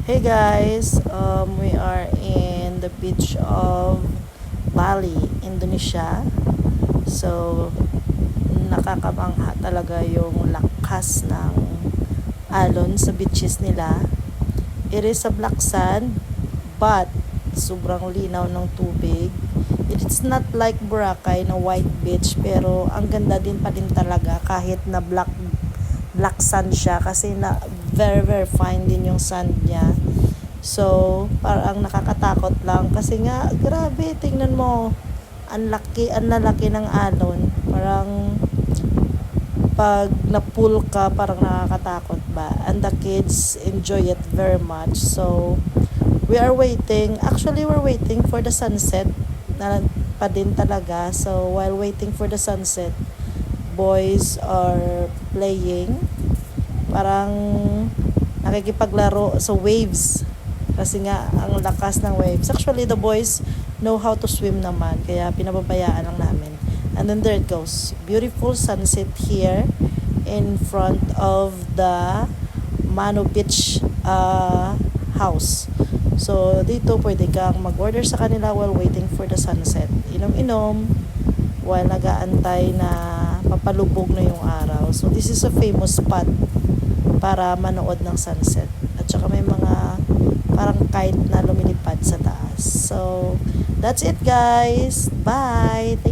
Hey guys, we are in the beach of Bali, Indonesia. So, nakakabangha talaga yung lakas ng alon sa beaches nila. It is a black sand, but sobrang linaw ng tubig. It's not like Boracay na white beach, pero ang ganda din pa din talaga kahit na black sand siya kasi na very very fine din yung sand niya. So, parang nakakatakot lang kasi nga grabe, tingnan mo. Ang lalaki ng alon. Parang pag na-pull ka, parang nakakatakot ba? And the kids enjoy it very much. So, we are waiting. Actually, we're waiting for the sunset na pa din talaga. So, while waiting for the sunset, boys are playing. Parang nakikipaglaro sa waves. Kasi nga, ang lakas ng waves. Actually, the boys know how to swim naman. Kaya pinababayaan lang namin. And then there it goes. Beautiful sunset here in front of the Mano Beach house. So, dito pwede kang mag-order sa kanila while waiting for the sunset. Inom-inom while nag-aantay na papalubog na yung araw. So, this is a famous spot para manood ng sunset. At saka may mga parang kite na lumilipad sa taas. So, that's it guys. Bye! Thank